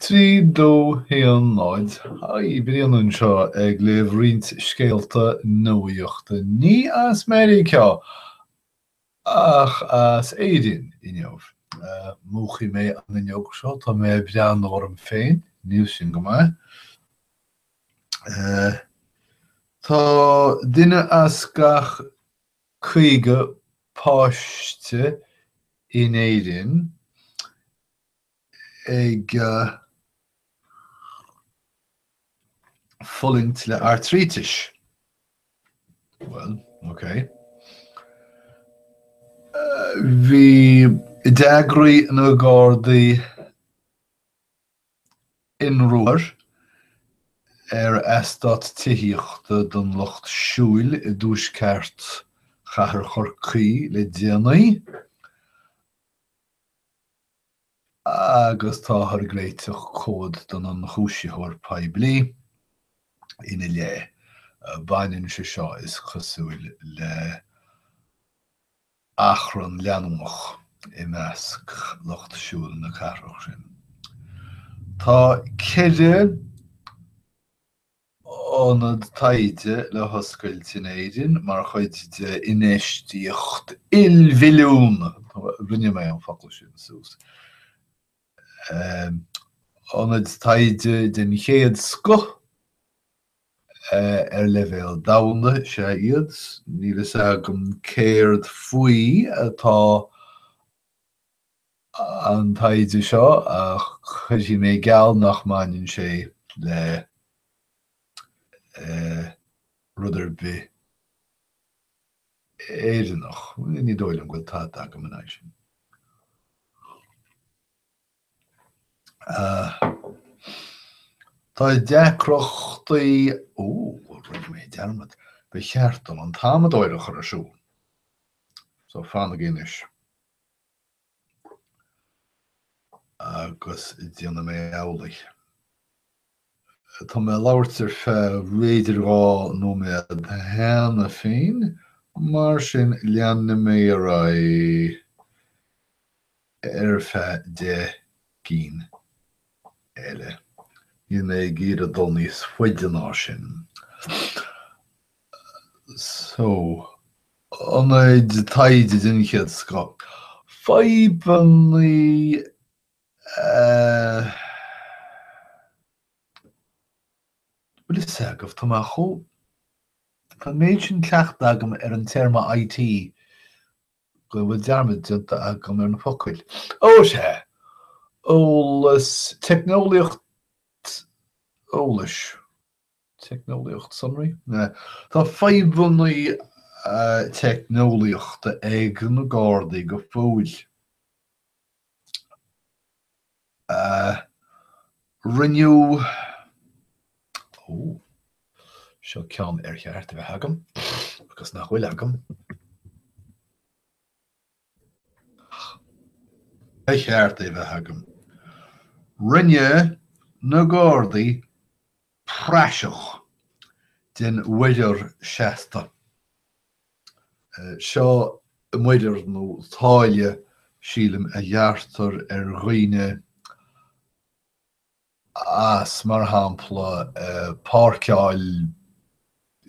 Trí dó Ionaid I bhríonann seo ag léamh roinnt scéalta nuaíochta ní as Maigh ceá ach as Éirinn inniuh. Múchaí mé an inneog seo tá mé brean orm féin, níl sin go maith. Tá duine as gach chuige páiste in Éirinn ag fullint le arthritis. Well, okay. Bhí deagraí na Gardaí inruair estat tíochta don lucht siúil I dús ceart chathair chorcaí le déanaí agus tá thar gréiteach cód don an chúisiúir poiblí ina lé. Baininn sé seo is chosúil le achran leanúach I measc lucht siúil na carach sin. Tá ceile ónad Taighde le hoscailt in Éirinn mar chuid inéistíocht ilmhiliún rinne mé an focail sin sús. Ónad Taighde den chéad sco levéal damhanda sé iad, níl is agam céird faoi atá an Taighde seo ach chuidí mé geall nach maininn sé le rudidir be Éirinnach. Ní dóilm go tá agam an sin. Tá deacrochtaí roiid mé dearmad be cheartan an táimid oidreach ar a siú. So fanna géis. Agus déanana mé eolaigh. Tá mé labhairtear réidir rá nó mé heanna féin, mar sin leanna mé ar de cín eile. Ionaid gíad a dul níos fuide ná sin. So, Ionaid Taighde den chéad sco. Faibannaí bhfuil is agah tá má chó tá méid sin ceacht agam ar an terma IT go bhfuil dearmid dionta agam ar na focail. Sé ólas technoliacht ólas technoliacht summary? Tá faibannaí technoliaachta ag na Gardaí go fóil. Rinneú seo ceann ar cheart a bheith agam agus nach bhfuil agam. Cheart a bheith agam. Rinne na Gardaí praseach den Muirear Seasta. Seo Muirear nó táille sílim a dheartar ar dhaoine as mar hampla páirceáil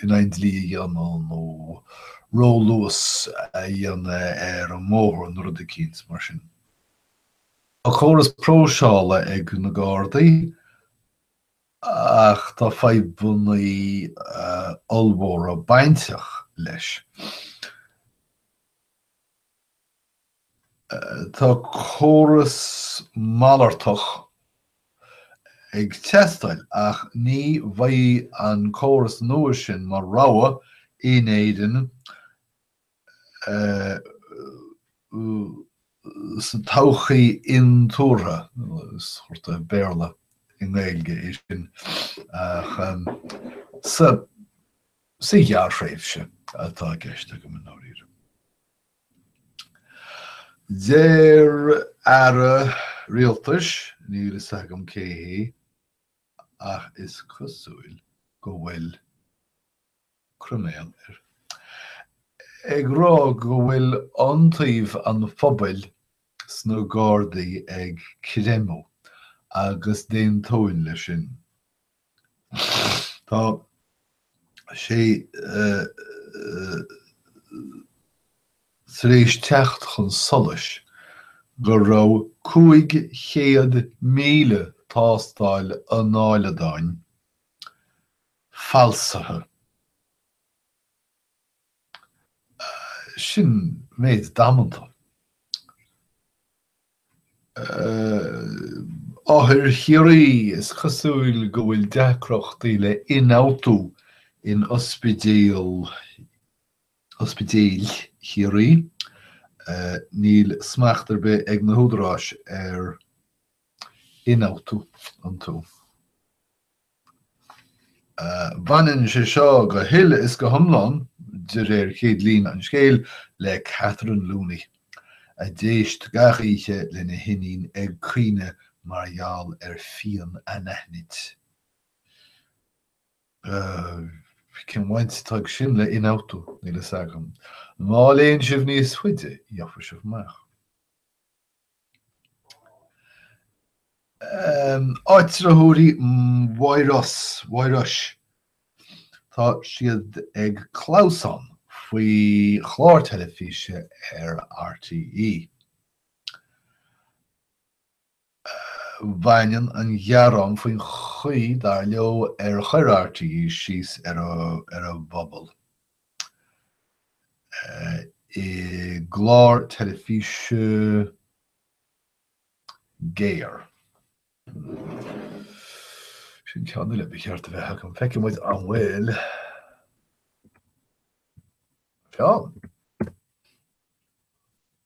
in ein dlí nó róluas a dhéanana ar an móthar an rud a cíns mar sin. A chóras próseála ag na Gardaí ach tá faibannaí olmhóra bainteach leis. Tá chóras malartach ag teastáil ach ní bhaidh an chóras nua sin mar rogha in Éirinn sa todhchaí intúra, suirta béarla in Gaeilge sin sa ghearshraimhse atá gceiste go min áiríre. Déir ara rialtas níl is agam céhí ach is cosúil go bhfuil cruméal ar. Ag rá go bhfuil antaobh an phobail sna Gardaí ag creimeadh agus déon tóin lei sin. Tá sé sa rééis techt chun solas go raibh 500,000 tástáil anáiledáin falsathe. Sin méid damanta. Áthir chiaí is cosúil go bhfuil deacrochtaí le Iontaobh in ospidéal chiaí. Níl smaachtar be ag na húdaráis Iontaobh an tú. Bhainann sé seo go huile is go hiomlán de réir chéad líon an scéal le Catherine Looney. A déist gachaíche le na hinaín ag cuine margheall fion a neithnid. Cin bhaint tuig sin le Iontaobh níl sagam. Má léon sibh níos chuide dheafar sibh meach. Áitritheoirí Mhaireas. Tá siad ag chlásán faoi chláir teilifíse RTE. Bhainneann an ghearán faoin chuí dar leo chuir RTE síos a bhobal. I glár teilifíse géir. Sin ceanna le bheith a bheith an feice muid an bhfuil. Ceann.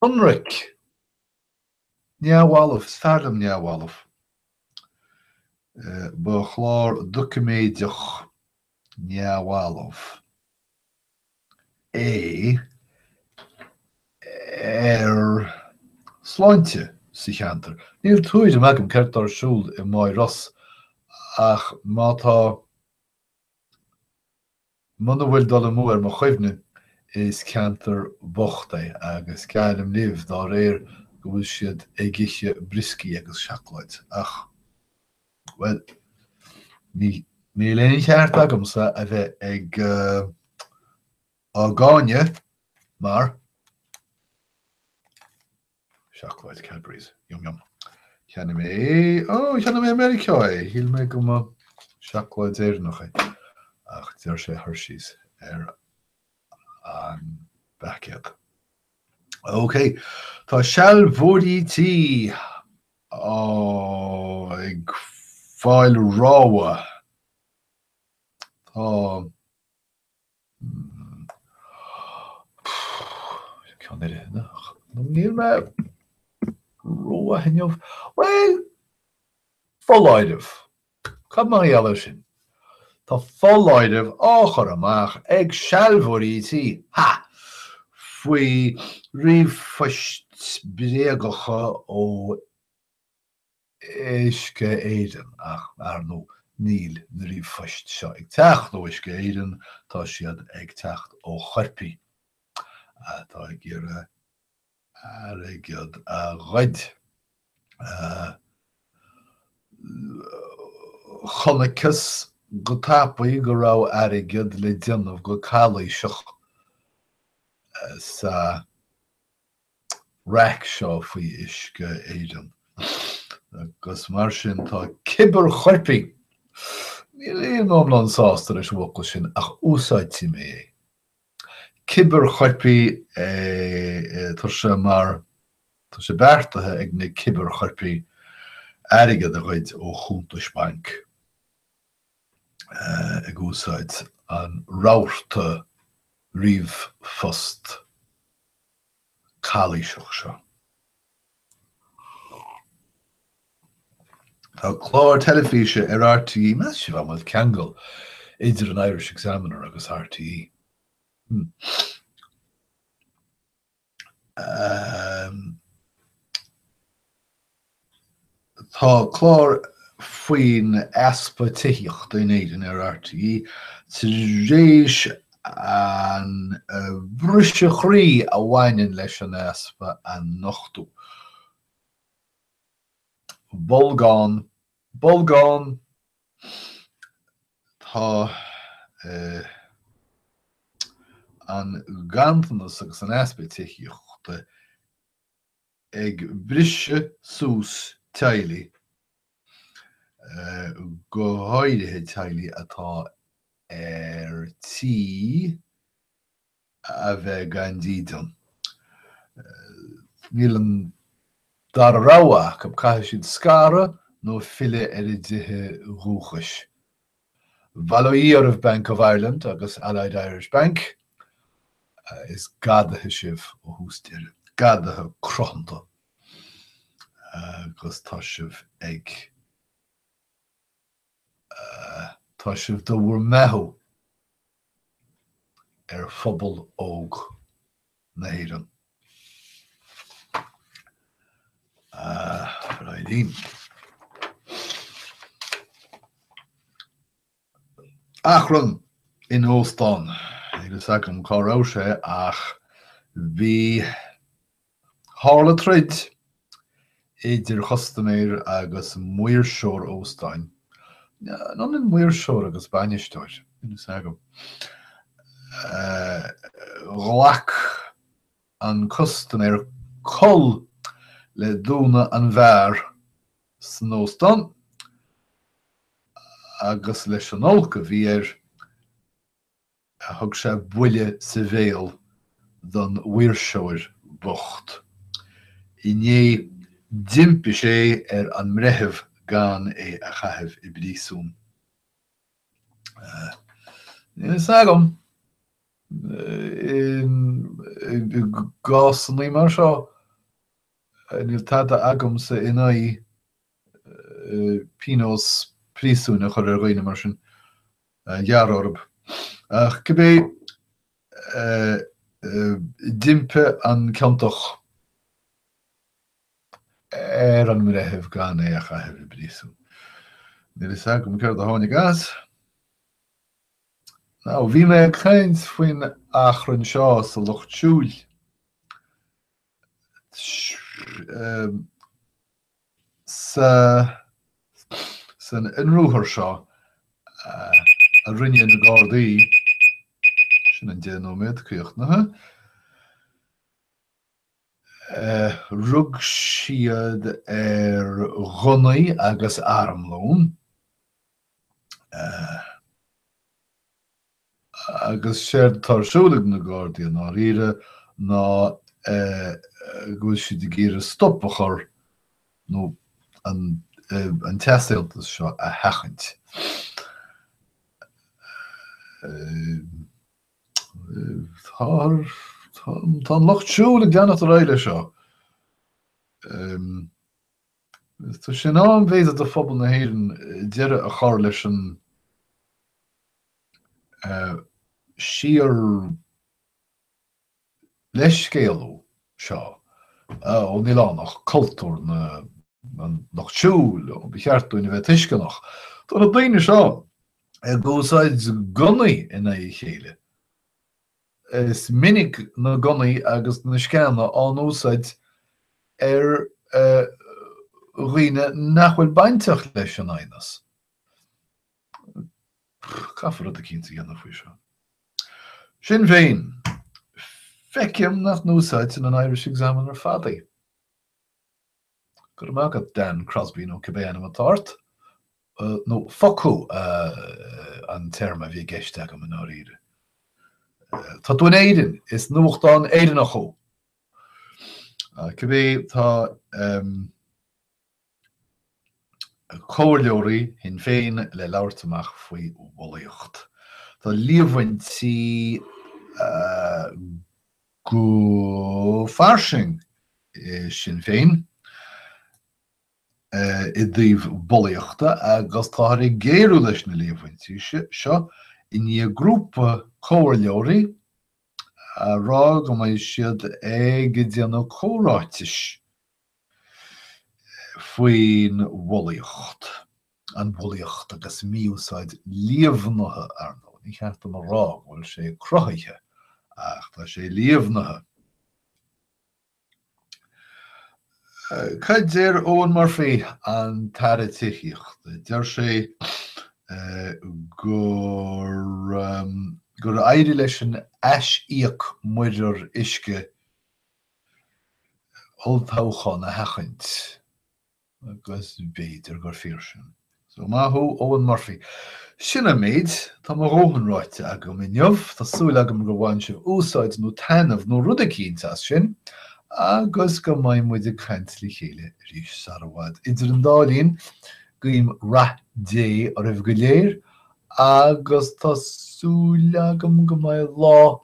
Unric. Neamháilimh, fearlam neamháilimh. Ba chlár documéideach neamháilimh. Sláinte sa cheantar. Níl túid amach ceart ar siúl I Mhaireas ach mátá mana bhfuil dul mó ar mo chuimhne is ceantar bochta agus ceannim libh dá réir go bhfuil siad ag giche briscí agus seachlaid. Ach, well, ní léon cheart agamsa a bheith ag á gáine mar seachlaid Cadbury's. Yum. Cheanna mé Americáid. Híl mé go má seachlaid éirnach ach deir sé Hershey's an bacéad. OK, tá seall mhórdítí ag fáil ráha. Tá níl me róa heniuh. Well, foláideh. Cad má eile sin. Tá foláideh áchar amach ag seallmhórdítí. Faoi ríomhphoist bréagacha ó Éisce Éirinn ach ar nó níl na ríomhphoist seo ag teacht ó Éisce Éirinn tá siad ag teacht ó chorpaí. Tá ag iarra airgead a ghaid chonachas go tapaí go raibh airgead le déanamh go cáilíseach sa raic seo faoi Éisce Éirinn. Agus mar sin tá cibear chorpaí. Níl éon ómlan sásta leis bhuacail sin ach úsáidtí mé é. Cibear chorpaí tá sé beartathe ag na cibear chorpaí airgead a ghaid ó Chuntais Bank ag úsáid an rabhirte ríomhphost cáilíseach seo. Tá chlár teilifíse RTE, mas si bhaid ceangal idir an Irish Examiner agus RTE. Tá chlár faoin easpa tithíocht Ionaid in RTE sa réis an bhrise chrí a bhaineann leis an easpa an nochtú. Bolgán Bolgán tá an gantanas agus an aspeitiíochta ag brise sús Taighde go háirithe Taighde atá tí a bheith gan dídan. Níl an dar ráach ab caiith siad scara nó fille i dithe rúchais. Varadkar Bank of Ireland agus Allied Irish Bank is gadathe sibh ó hústíre, gadathe crochanta agus tá sibh do bhfuair methú phobal óg na Éirinn. Ráidín. Achran in Óstán, agus agam chorá sé ach bhí hála trid idir Chostaméir agus Muirear Óstáin. Non in Muirear agus Bainisteoir, agus agam. Roach an Chostaméir col le dúna an bhear san Óstán agus leis an olca bhí thug sé buile sa bhéal don Muirear bocht. Iné dimpi sé an mreitheamh gan é a chaitheamh I brísún. Is agam gás an mar seo níl tada agam sa inai Pinos prísúna chur roiine mar sin jararb. Ach cibé dimpe an ceantoch an mreitheamh gan é a chaitheamh I brísún. Níl is agam céir a tháinig as. Ná bhí mé caint faoin achrann seo sa Loch Siúil. San inrúthar seo a rinne na Gardai sin an déanóméid cíochtnathe rug siad Ghonnaí agus Armlón agus séir tarsúlaigh na Gardai ná riire ná gúil siad I gcéire stoppachar nó an teastáiltas seo a heachint. Tá Loch Siúil ag déanamh a réile seo. Tá sin an bhéad a phobal na Éirinn deire a chur leis an siar leiscéalú seo ó níl annach cultúr na Loch Siúil ó becheartúin a bheith tuisceannach. Tá na daoine seo gúsáid Gunnaí ina chéile. Is minic na Gunnaí agus na Sceanna an úsáid roiine nachfuil bainteach leis an ainas. Caafar a cinnta dhéanamh faoi seo. Sin féin, feicim nach núsáid in an Irish Examiner fadaí. Gur amach Dan Crosby nó cibéanam a tart, nó focu an terma bhí gceiste agam in áíre. Tá dún Éirinn is nuacht an Éirinn a chó. Cibé tá cóirleoirí hin féin le labhairteach faoi bholaíocht. Tá líomhaintí go farsing sin féin I dtíobh bolaíochta agus tá ar géirú leis na líomhaintí seo I ní grúpa cóirleoirí a rá go mbeidh siad ag déanamh córáitis faoin bholaíocht. An bholaíocht agus míúsáid líomhnathe arnó. Ní cheart am rá bhfuil sé crothaithe ach tá sé líomhnathe. Caid déir Owen Murphy an Taighde tiíocht. Deir sé gur éirí leis an eisíoch muidir isce oltóchan na hachaint. Agus béidir gur fíor sin. So maithú Owen Murphy. Sinna méid tá mar róhanráite agam inniuh, Tásúil agam go bhhain sibh úsáid nó tainmh nó rud a cínta sin, agus go mbeidh muid a caint le chéile rís sarabhad. Idir an dálín guím rath dé a raibh go léir, agus tásúil agam go mbeidh lá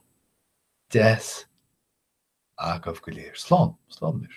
10 agah go léir. Slán, slán mir.